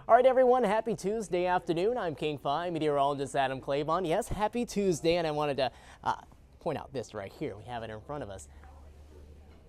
All right, everyone, happy Tuesday afternoon. I'm King Fi, Meteorologist Adam Claibon. Yes, happy Tuesday, and I wanted to point out this right here. We have it in front of us.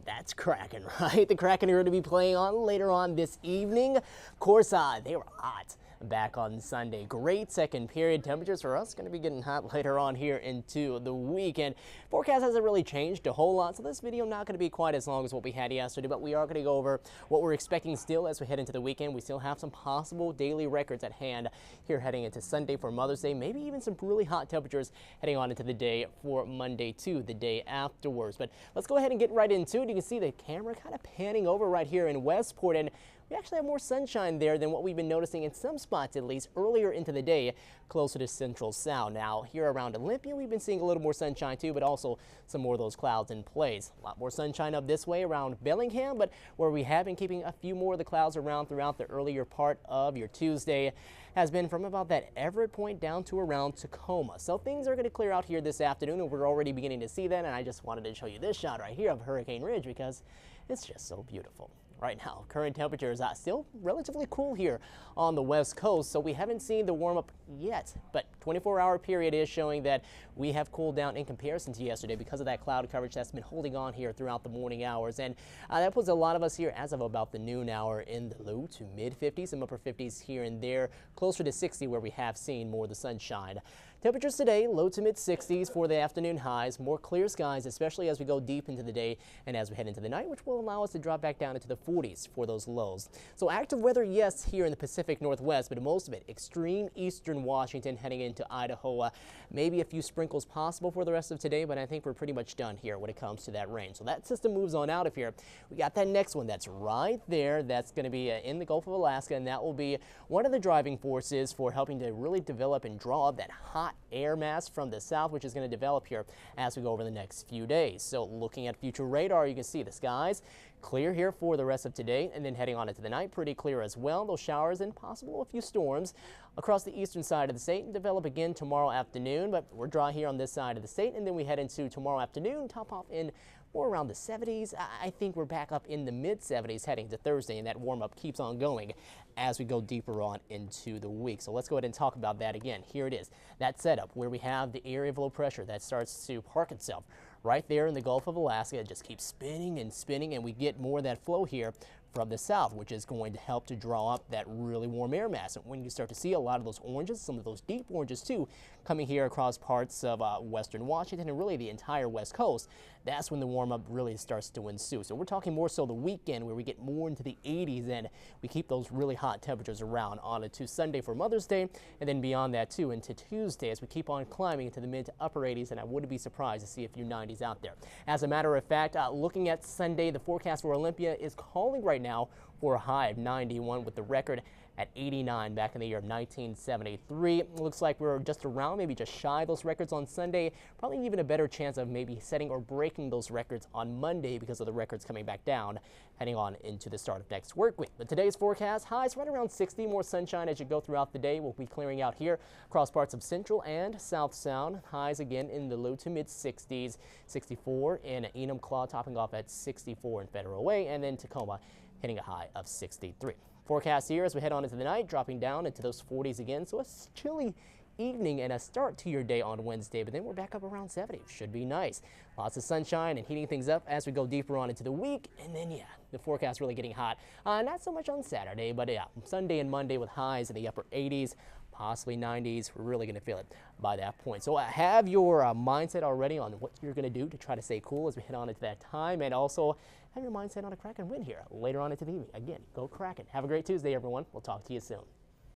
That's Kraken, right? The Kraken are going to be playing on later on this evening. Of course, they were hot back on Sunday. Great second period. Temperatures for us going to be getting hot later on here into the weekend. Forecast hasn't really changed a whole lot, so this video not going to be quite as long as what we had yesterday, but we are going to go over what we're expecting still as we head into the weekend. We still have some possible daily records at hand here heading into Sunday for Mother's Day, maybe even some really hot temperatures heading on into the day for Monday too, the day afterwards. But let's go ahead and get right into it. You can see the camera kind of panning over right here in Westport, and we actually have more sunshine there than what we've been noticing in some spots, at least earlier into the day, closer to Central Sound. Now, here around Olympia, we've been seeing a little more sunshine too, but also some more of those clouds in place. A lot more sunshine up this way around Bellingham, but where we have been keeping a few more of the clouds around throughout the earlier part of your Tuesday has been from about that Everett point down to around Tacoma. So things are going to clear out here this afternoon, and we're already beginning to see that. And I just wanted to show you this shot right here of Hurricane Ridge because it's just so beautiful. Right now, current temperatures are still relatively cool here on the west coast, so we haven't seen the warm up yet, but 24-hour period is showing that we have cooled down in comparison to yesterday because of that cloud coverage that's been holding on here throughout the morning hours, and that puts a lot of us here as of about the noon hour in the low to mid 50s, some upper 50s here and there, closer to 60 where we have seen more of the sunshine. Temperatures today, low to mid 60s for the afternoon highs, more clear skies, especially as we go deep into the day and as we head into the night, which will allow us to drop back down into the 40s for those lows. So active weather, yes, here in the Pacific Northwest, but most of it extreme eastern Washington heading into Idaho. Maybe a few sprinkles possible for the rest of today, but I think we're pretty much done here when it comes to that rain. So that system moves on out of here. We got that next one that's right there. That's going to be in the Gulf of Alaska, and that will be one of the driving forces for helping to really develop and draw up that hot air mass from the south, which is going to develop here as we go over the next few days. So looking at future radar, you can see the skies clear here for the rest of today, and then heading on into the night, pretty clear as well. Those showers and possible a few storms across the eastern side of the state and develop again tomorrow afternoon, but we're dry here on this side of the state, and then we head into tomorrow afternoon, top off in more around the 70s. I think we're back up in the mid 70s heading to Thursday, and that warm up keeps on going as we go deeper on into the week. So let's go ahead and talk about that again. Here it is, that setup where we have the area of low pressure that starts to park itself right there in the Gulf of Alaska. It just keeps spinning and spinning, and we get more of that flow here from the south, which is going to help to draw up that really warm air mass. And when you start to see a lot of those oranges, some of those deep oranges too, coming here across parts of western Washington and really the entire west coast, that's when the warm up really starts to ensue. So we're talking more so the weekend where we get more into the 80s and we keep those really hot temperatures around on into Sunday for Mother's Day, and then beyond that too into Tuesday as we keep on climbing into the mid to upper 80s, and I wouldn't be surprised to see a few 90s out there. As a matter of fact, looking at Sunday, the forecast for Olympia is calling right now for a high of 91 with the record at 89 back in the year of 1973. It looks like we're just around, maybe just shy of those records on Sunday. Probably even a better chance of maybe setting or breaking those records on Monday because of the records coming back down, heading on into the start of next work week. But today's forecast, highs right around 60, more sunshine as you go throughout the day. We'll be clearing out here across parts of Central and South Sound. Highs again in the low to mid 60s, 64 in Enumclaw, topping off at 64 in Federal Way, and then Tacoma hitting a high of 63. Forecast here as we head on into the night, dropping down into those 40s again. So a chilly evening and a start to your day on Wednesday, but then we're back up around 70. Should be nice. Lots of sunshine and heating things up as we go deeper on into the week. And then, yeah, the forecast really getting hot. Not so much on Saturday, but yeah, Sunday and Monday with highs in the upper 80s. Possibly 90s. We're really going to feel it by that point. So have your mindset already on what you're going to do to try to stay cool as we head on into that time, and also have your mindset on a Kraken win here later on into the evening. Again, go Kraken. Have a great Tuesday, everyone. We'll talk to you soon.